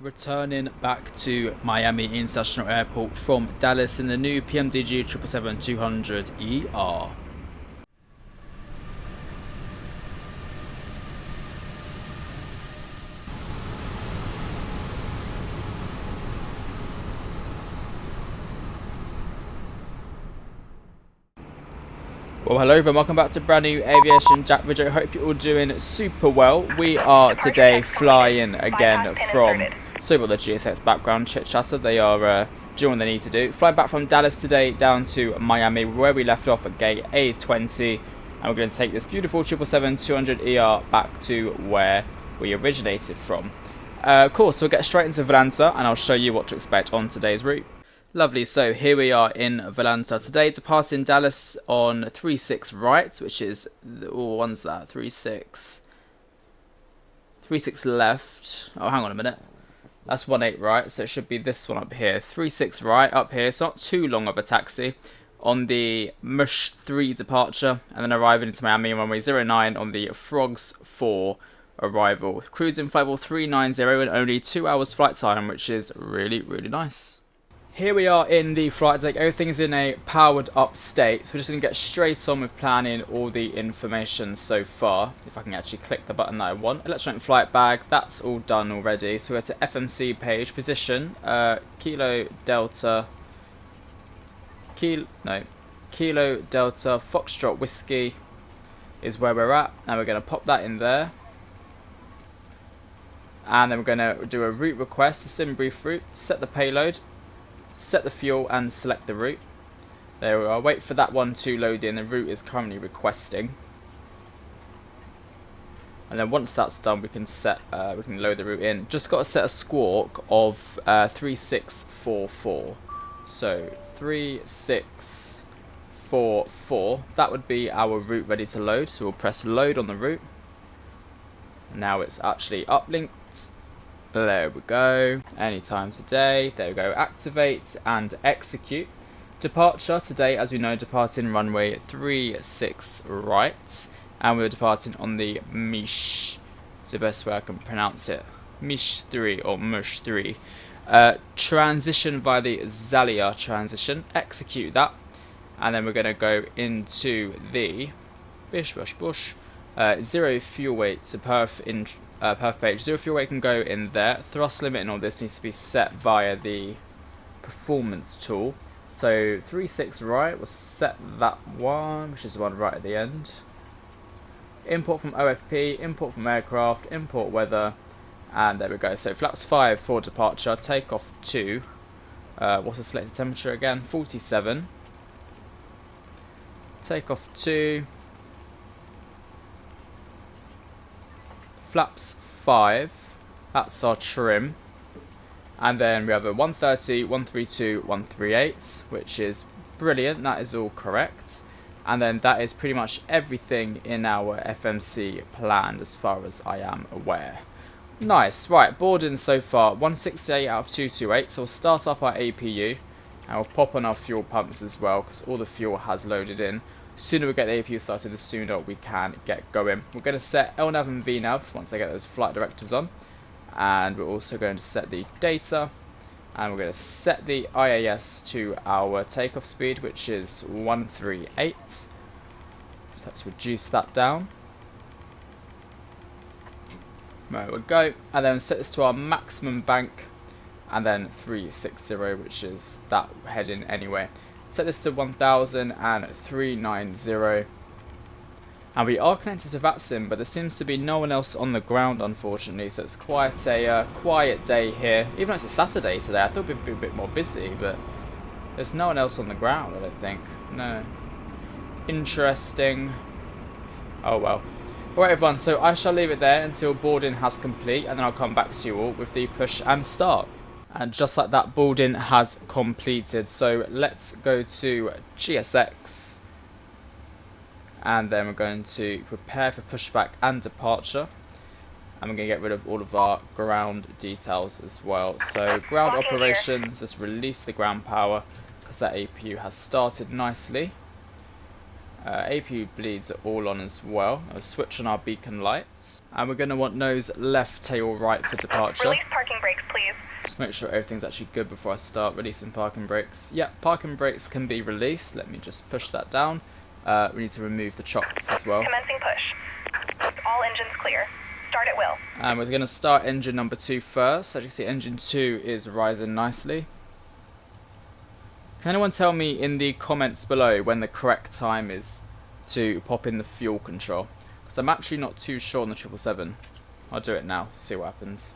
Returning back to Miami International Airport from Dallas in the new PMDG 777-200ER. Well, hello everyone, welcome back to a brand new AviationJack video. Hope you're all doing super well. We are today flying again from, sorry about the GSX background chit chatter, they are doing what they need to do. Flying back from Dallas today down to Miami where we left off at gate A20, and we're going to take this beautiful 777-200ER back to where we originated from. Cool, so we'll get straight into Valanta and I'll show you what to expect on today's route. Lovely, so here we are in Valanta today, departing Dallas on 36 right, which is, oh, one's that, 36 left, oh hang on a minute, that's 18 right, so it should be this one up here, 36 right up here, it's not too long of a taxi, on the Mush 3 departure, and then arriving into Miami on runway 09 on the Frogs 4 arrival, cruising flight level 390 and only 2 hours flight time, which is really, really nice. Here we are in the flight deck, everything's in a powered up state, so we're just going to get straight on with planning all the information so far. If I can actually click the button that I want. Electronic flight bag, that's all done already. So we go to FMC page, position, Kilo Delta Foxtrot Whiskey is where we're at. Now we're going to pop that in there. And then we're going to do a route request, the sim brief route, set the payload. Set the fuel and select the route. There we are. Wait for that one to load in. The route is currently requesting. And then once that's done, we can load the route in. Just got to set a squawk of 3644. So 3644. That would be our route ready to load. So we'll press load on the route. Now it's actually uplinked. There we go. Anytime today. There we go. Activate and execute. Departure today, as we know, departing runway 36 right. And we're departing on the Mish. It's the best way I can pronounce it. Mish 3 or Mush 3. Transition via the Zalia transition. Execute that. And then we're going to go into the Bush. Zero fuel weight to perf page. Zero fuel weight can go in there. Thrust limit and all this needs to be set via the performance tool. So 36 right, we'll set that one, which is the one right at the end. Import from OFP, import from aircraft, import weather, and there we go. So flaps 5 for departure, takeoff 2. What's the selected temperature again? 47. Takeoff 2. Flaps 5, that's our trim, and then we have a 130, 132, 138, which is brilliant, that is all correct, and then that is pretty much everything in our FMC plan as far as I am aware. Nice, right, boarding so far, 168 out of 228, so we'll start up our APU, and we'll pop on our fuel pumps as well, because all the fuel has loaded in. The sooner we get the APU started, the sooner we can get going. We're going to set LNAV and VNAV once I get those flight directors on. And we're also going to set the data. And we're going to set the IAS to our takeoff speed, which is 138. So let's reduce that down. There we go. And then set this to our maximum bank. And then 360, which is that heading anyway. Set this to 1000 and 390. And we are connected to Vatsim, but there seems to be no one else on the ground, unfortunately. So it's quite a quiet day here. Even though it's a Saturday today, I thought it'd be a bit more busy, but there's no one else on the ground, I don't think. No. Interesting. Oh well. Alright everyone, so I shall leave it there until boarding has complete, and then I'll come back to you all with the push and start. And just like that, boarding has completed. So let's go to GSX. And then we're going to prepare for pushback and departure. And we're going to get rid of all of our ground details as well. So ground operations, let's release the ground power because that APU has started nicely. APU bleeds are all on as well. I'll switch on our beacon lights. And we're going to want nose left, tail right for departure. Release parking brakes, please. Just make sure everything's actually good before I start releasing parking brakes. Yep, parking brakes can be released. Let me just push that down. We need to remove the chocks as well. Commencing push. All engines clear. Start at will. And we're going to start engine number 2 first. As you can see, engine 2 is rising nicely. Can anyone tell me in the comments below when the correct time is to pop in the fuel control? Because I'm actually not too sure on the 777. I'll do it now, see what happens.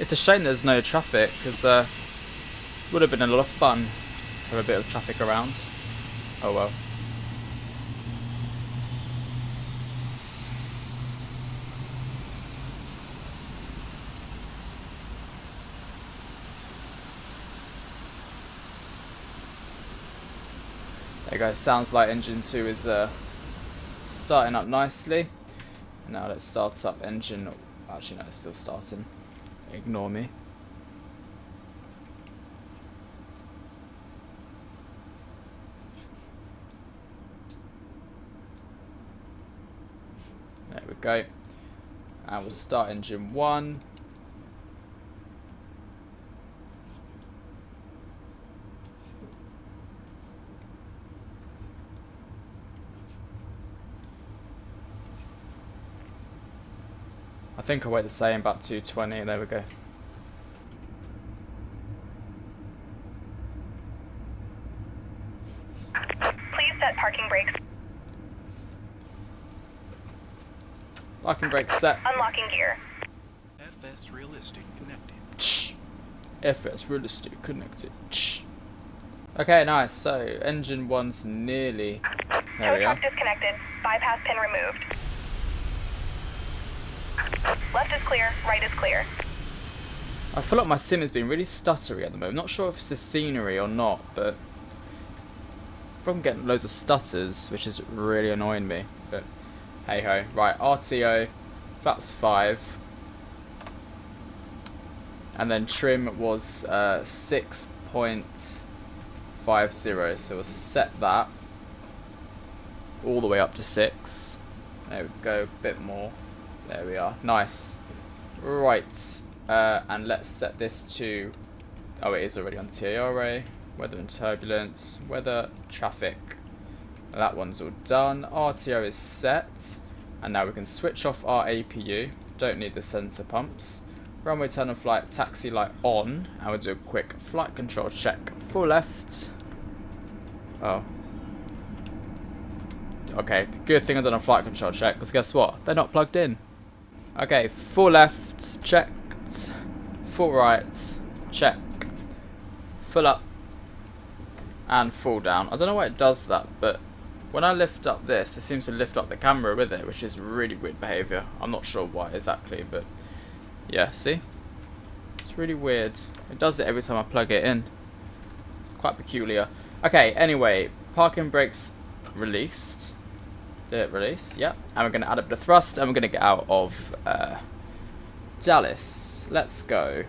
It's a shame there's no traffic, because it would have been a lot of fun to have a bit of traffic around. Oh well. There you go, sounds like engine 2 is starting up nicely. Now let's start up engine, actually no, it's still starting. Ignore me. There we go. And we'll start engine 1. I think I weigh the same, about 220, there we go. Please set parking brakes. Parking brakes set. Unlocking gear. FS realistic connected. FS realistic connected. Okay, nice. So engine 1's nearly. There Tow we are. truck disconnected. Bypass pin removed. Left is clear, right is clear. I feel like my sim has been really stuttery at the moment. Not sure if it's the scenery or not, but I'm getting loads of stutters, which is really annoying me. But hey ho. Right, RTO, flaps 5. And then trim was 6.50, so we'll set that all the way up to 6. There we go, a bit more. There we are, nice. Right, and let's set this to, oh it is already on TARA, weather and turbulence, weather, traffic. That one's all done. RTO is set, and now we can switch off our APU, don't need the sensor pumps. Runway turn on flight, taxi light on, and we'll do a quick flight control check. Full left. Oh. Okay, good thing I've done a flight control check, because guess what? They're not plugged in. Okay, full left, checked. Full right, check. Full up. And full down. I don't know why it does that, but when I lift up this, it seems to lift up the camera with it, which is really weird behaviour. I'm not sure why exactly, but yeah, see? It's really weird. It does it every time I plug it in. It's quite peculiar. Okay, anyway, parking brakes released. Did it release? Yeah. And we're going to add up the thrust, and we're going to get out of Dallas. Let's go.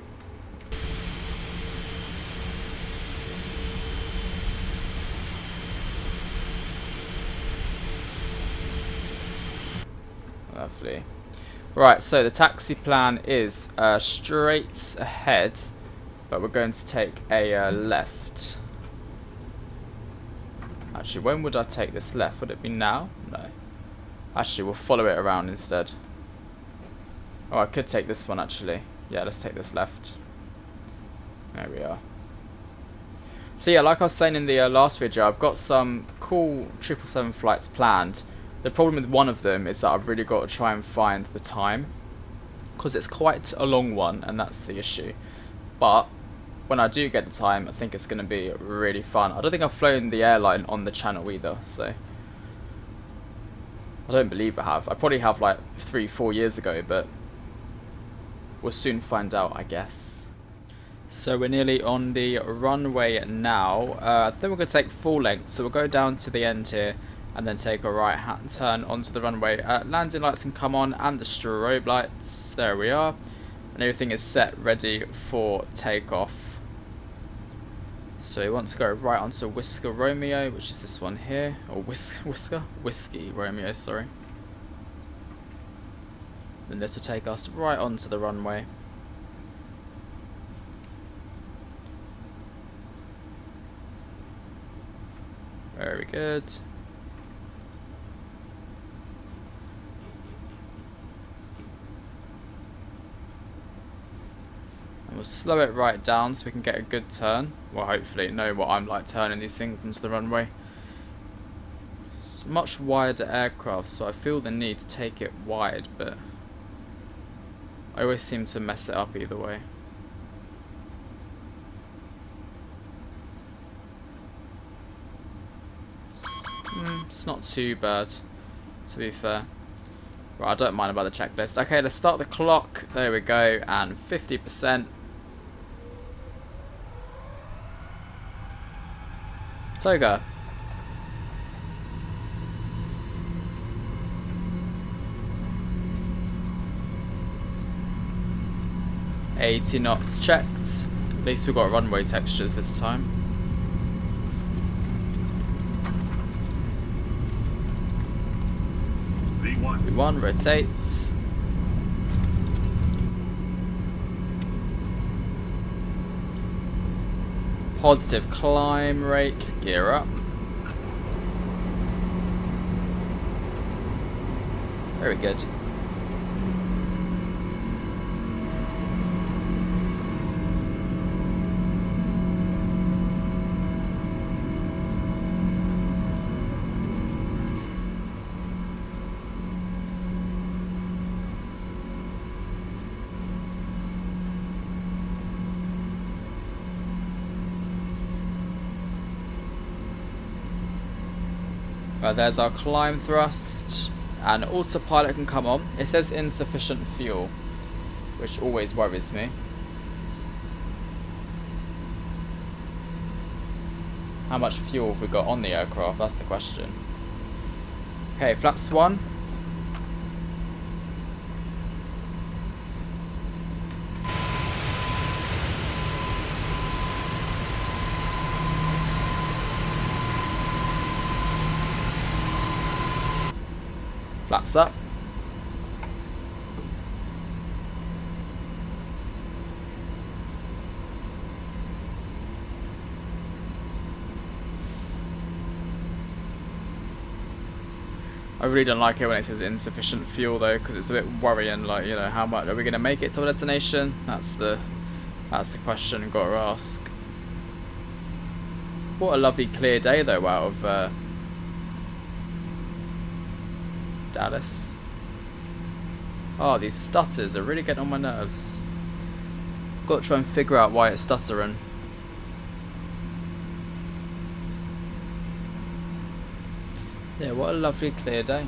Lovely. Right, so the taxi plan is straight ahead, but we're going to take a left. Actually, when would I take this left? Would it be now? No. Actually, we'll follow it around instead. Oh, I could take this one actually. Yeah, let's take this left. There we are. So yeah, like I was saying in the last video, I've got some cool 777 flights planned. The problem with one of them is that I've really got to try and find the time, because it's quite a long one, and that's the issue. But when I do get the time, I think it's going to be really fun. I don't think I've flown the airline on the channel either, so I don't believe I have. I probably have like 3-4 years ago, but we'll soon find out, I guess. So we're nearly on the runway now. I think we're going to take full length, so we'll go down to the end here, and then take a right hand turn onto the runway. Landing lights can come on and the strobe lights. There we are. And everything is set ready for takeoff. So we want to go right onto Whisker Romeo, which is this one here. Or Whiskey Romeo, sorry. Then this will take us right onto the runway. Very good. And we'll slow it right down so we can get a good turn. Well, hopefully know what I'm like turning these things onto the runway. It's a much wider aircraft, so I feel the need to take it wide, but I always seem to mess it up either way. It's not too bad, to be fair. Right, I don't mind about the checklist. Okay, let's start the clock. There we go, and 50%. Toga. $80 knots checked. At least we've got runway textures this time. V1 rotates. Positive climb rate, gear up. Very good. Right, there's our climb thrust, and autopilot can come on. It says insufficient fuel, which always worries me. How much fuel have we got on the aircraft? That's the question. Okay, flaps 1. Flaps up. I really don't like it when it says insufficient fuel though, because it's a bit worrying, like, you know, how much are we going to make it to a destination? That's the question you've got to ask. What a lovely clear day though out of Dallas. Oh, these stutters are really getting on my nerves. Got to try and figure out why it's stuttering. Yeah, what a lovely clear day.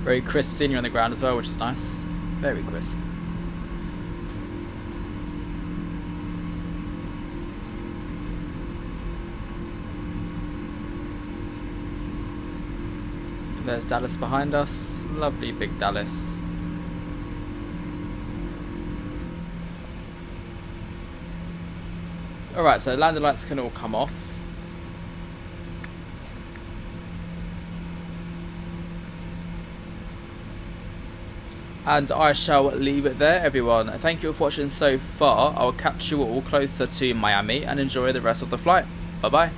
Very crisp scenery on the ground as well, which is nice. Very crisp. There's Dallas behind us. Lovely big Dallas. Alright, so landing lights can all come off. And I shall leave it there, everyone. Thank you for watching so far. I will catch you all closer to Miami and enjoy the rest of the flight. Bye bye.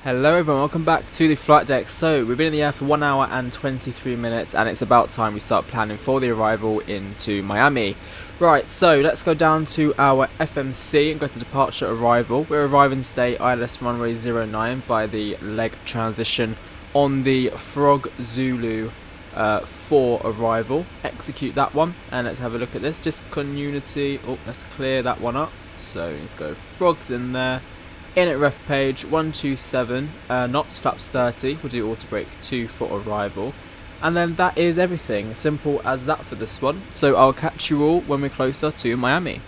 Hello everyone, welcome back to the flight deck. So we've been in the air for 1 hour and 23 minutes and it's about time we start planning for the arrival into Miami. Right, so let's go down to our FMC and go to departure arrival. We're arriving today ILS runway 09 by the leg transition on the Frog Zulu 4 arrival. Execute that one and let's have a look at this. Discontinuity, let's clear that one up. So let's go frogs in there. In at ref page 127 knots, flaps 30, we'll do auto brake 2 for arrival. And then that is everything, simple as that for this one. So I'll catch you all when we're closer to Miami.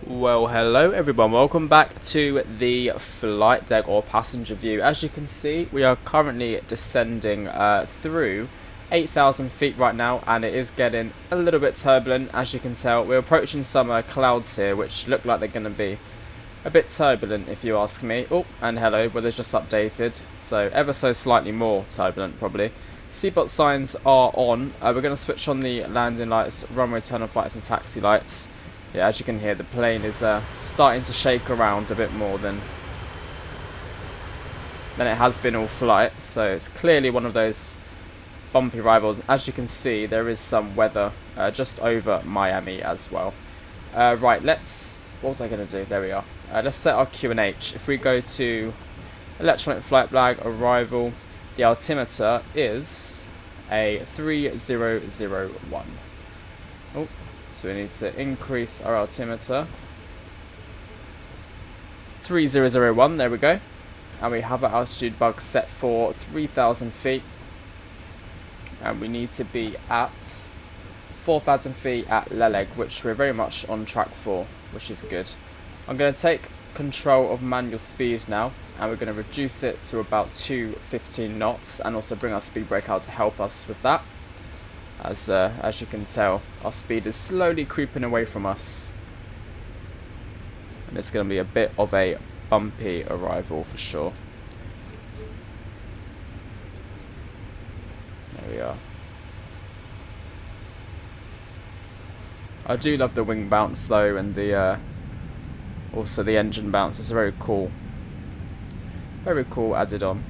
Well, hello everyone, welcome back to the flight deck or passenger view. As you can see, we are currently descending through 8,000 feet right now, and it is getting a little bit turbulent. As you can tell, we're approaching some clouds here which look like they're going to be a bit turbulent if you ask me. Oh, and hello, weather's just updated, so ever so slightly more turbulent probably. Seatbelt signs are on. We're going to switch on the landing lights, runway turn off lights and taxi lights. Yeah, as you can hear, the plane is starting to shake around a bit more than it has been all flight. So it's clearly one of those bumpy arrivals. As you can see, there is some weather just over Miami as well. Right, what was I going to do? There we are. Let's set our QNH. If we go to electronic flight flag arrival, the altimeter is a 3001. Oh. So we need to increase our altimeter. 3001, there we go. And we have our altitude bug set for 3,000 feet. And we need to be at 4,000 feet at Leleg, which we're very much on track for, which is good. I'm going to take control of manual speed now, and we're going to reduce it to about 215 knots, and also bring our speed brake out to help us with that. As you can tell, our speed is slowly creeping away from us. And it's going to be a bit of a bumpy arrival for sure. There we are. I do love the wing bounce though, and the also the engine bounce. It's very cool added on.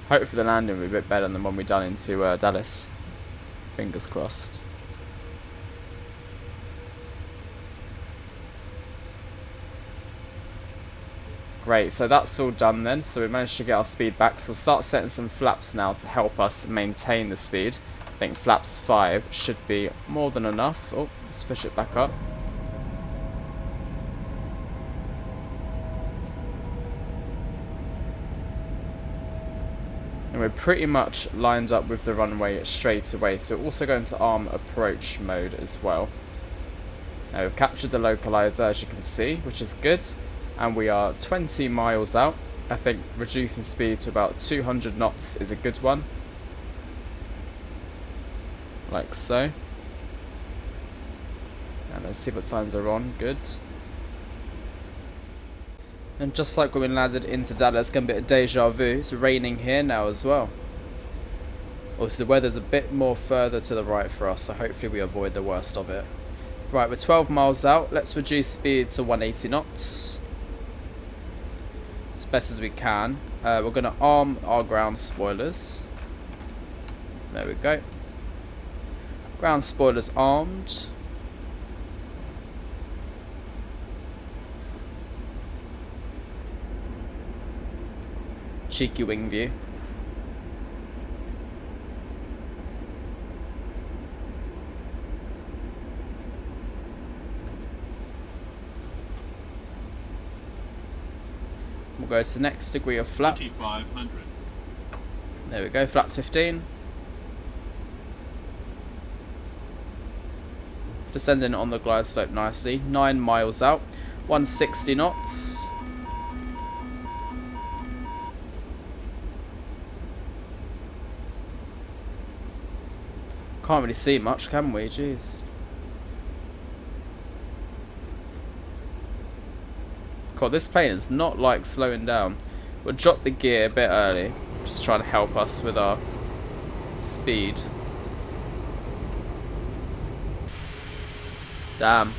Hopefully the landing will be a bit better than the one we've done into Dallas. Fingers crossed. Great, so that's all done then. So we managed to get our speed back. So we'll start setting some flaps now to help us maintain the speed. I think flaps 5 should be more than enough. Oh, let's push it back up. And we're pretty much lined up with the runway straight away. So we're also going to arm approach mode as well. Now we've captured the localizer, as you can see, which is good. And we are 20 miles out. I think reducing speed to about 200 knots is a good one. Like so. And let's see what signs are on. Good. And just like when we landed into Dallas, it's going to be a deja vu. It's raining here now as well. Also, the weather's a bit more further to the right for us, so hopefully we avoid the worst of it. Right, we're 12 miles out. Let's reduce speed to 180 knots. As best as we can. We're going to arm our ground spoilers. There we go. Ground spoilers armed. Cheeky wing view. We'll go to the next degree of flap. 2500. There we go, flaps 15. Descending on the glide slope nicely. 9 miles out. 160 knots. Can't really see much, can we? Jeez. God, this plane is not like slowing down. We'll drop the gear a bit early. Just trying to help us with our speed. Damn.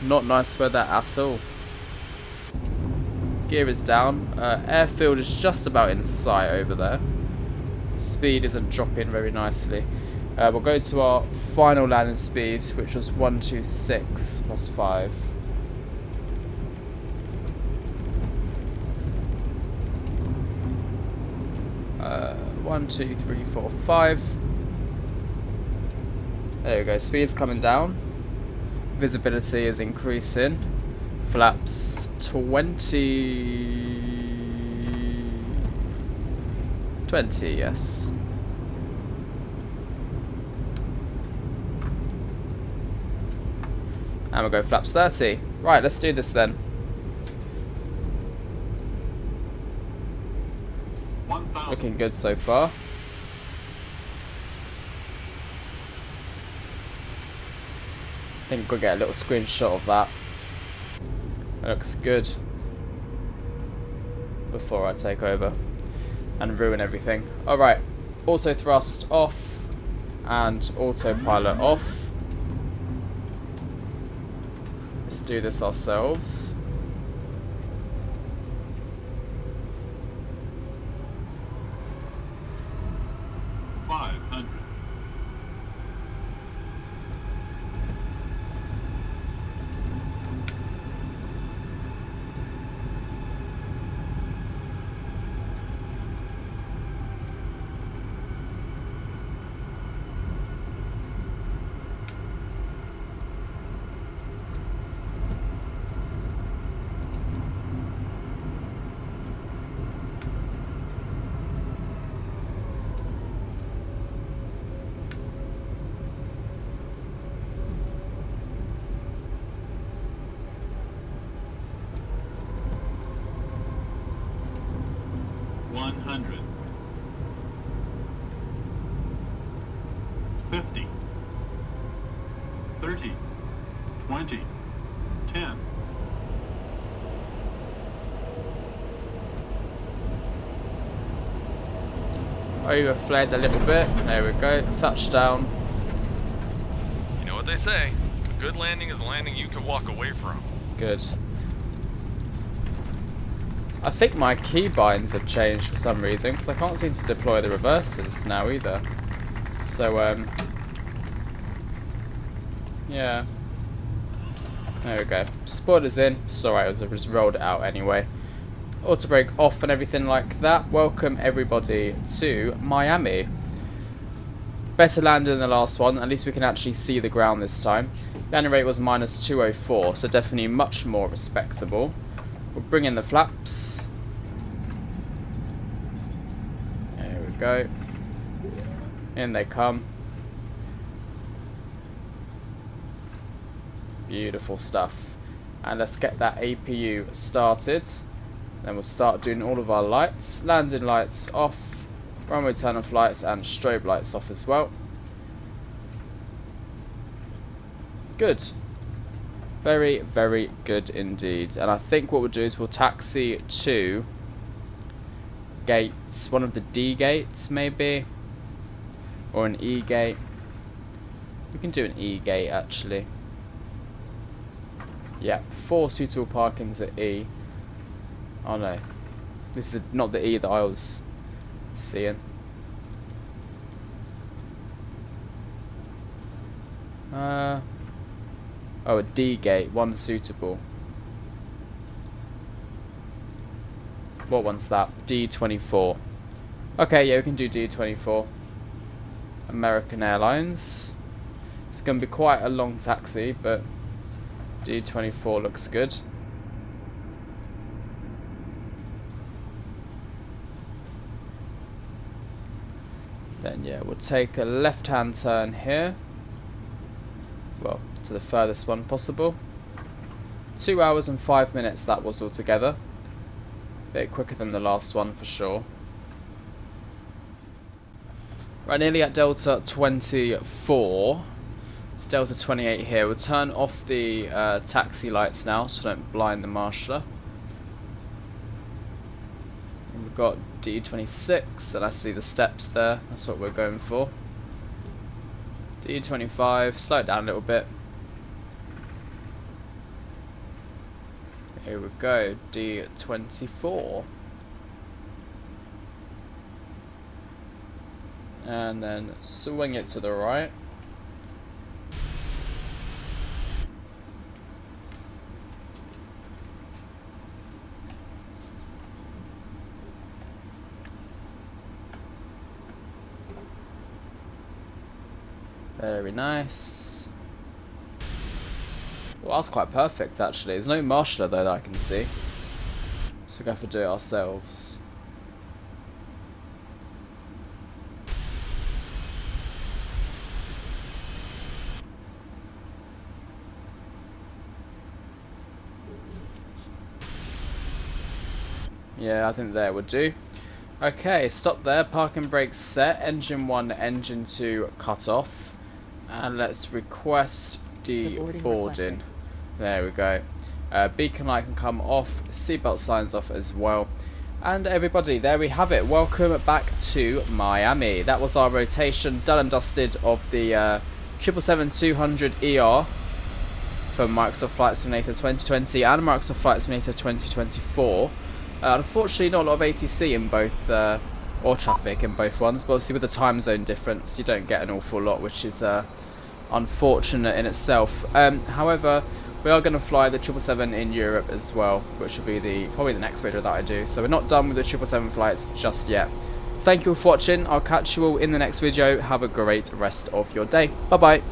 Not nice weather at all. Gear is down. Airfield is just about in sight over there. Speed isn't dropping very nicely. We'll go to our final landing speed, which was 126 plus 5. One, two, three, four, 5. There we go. Speed's coming down. Visibility is increasing. Flaps 20, yes. And we'll go flaps 30. Right, let's do this then. 1000. Looking good so far. I think we'll get a little screenshot of that. It looks good. Before I take over and ruin everything. Alright, auto thrust off and autopilot off. Let's do this ourselves. $50, $30, $20, $10. Overflared a little bit. There we go. Touchdown. You know what they say, a good landing is a landing you can walk away from. Good. I think my keybinds have changed for some reason, because I can't seem to deploy the reversers now either. So, yeah. There we go. Spoilers in. It's alright, I just rolled it out anyway. Auto brake off and everything like that. Welcome everybody to Miami. Better landing than the last one. At least we can actually see the ground this time. Landing rate was minus 204, so definitely much more respectable. We'll bring in the flaps. There we go. In they come. Beautiful stuff. And let's get that APU started. Then we'll start doing all of our lights. Landing lights off. Runway turn-off lights and strobe lights off as well. Good. Very, very good indeed. And I think what we'll do is we'll taxi to gates. One of the D gates, maybe. Or an E gate. We can do an E gate, actually. Yeah, 4 suitable parkings at E. Oh no. This is not the E that I was seeing. Oh, a D gate, 1 suitable. What one's that? D24. Okay, yeah, we can do D24. American Airlines. It's going to be quite a long taxi, but D24 looks good. Yeah, we'll take a left-hand turn here. Well, to the furthest one possible. 2 hours and 5 minutes that was altogether. Bit quicker than the last one for sure. Right, nearly at Delta 24. It's Delta 28 here. We'll turn off the taxi lights now so we don't blind the marshaller. And we've got D26 and I see the steps there. That's what we're going for. D25, slow it down a little bit. Here we go, D24. And then swing it to the right. Very nice. Well, that's quite perfect actually. There's no marshaller though that I can see. So we're going to have to do it ourselves. Yeah, I think there would do. Okay, stop there. Parking brakes set. Engine 1, engine 2 cut off. And let's request deboarding. There we go. Beacon light can come off. Seatbelt signs off as well. And everybody, there we have it. Welcome back to Miami. That was our rotation done and dusted of the 777-200ER from Microsoft Flight Simulator 2020 and Microsoft Flight Simulator 2024. Unfortunately, not a lot of ATC in both, or traffic in both ones, but obviously with the time zone difference, you don't get an awful lot, which is unfortunate in itself. However, we are going to fly the 777 in Europe as well, which will be probably the next video that I do. So we're not done with the 777 flights just yet. Thank you for watching. I'll catch you all in the next video. Have a great rest of your day. Bye bye.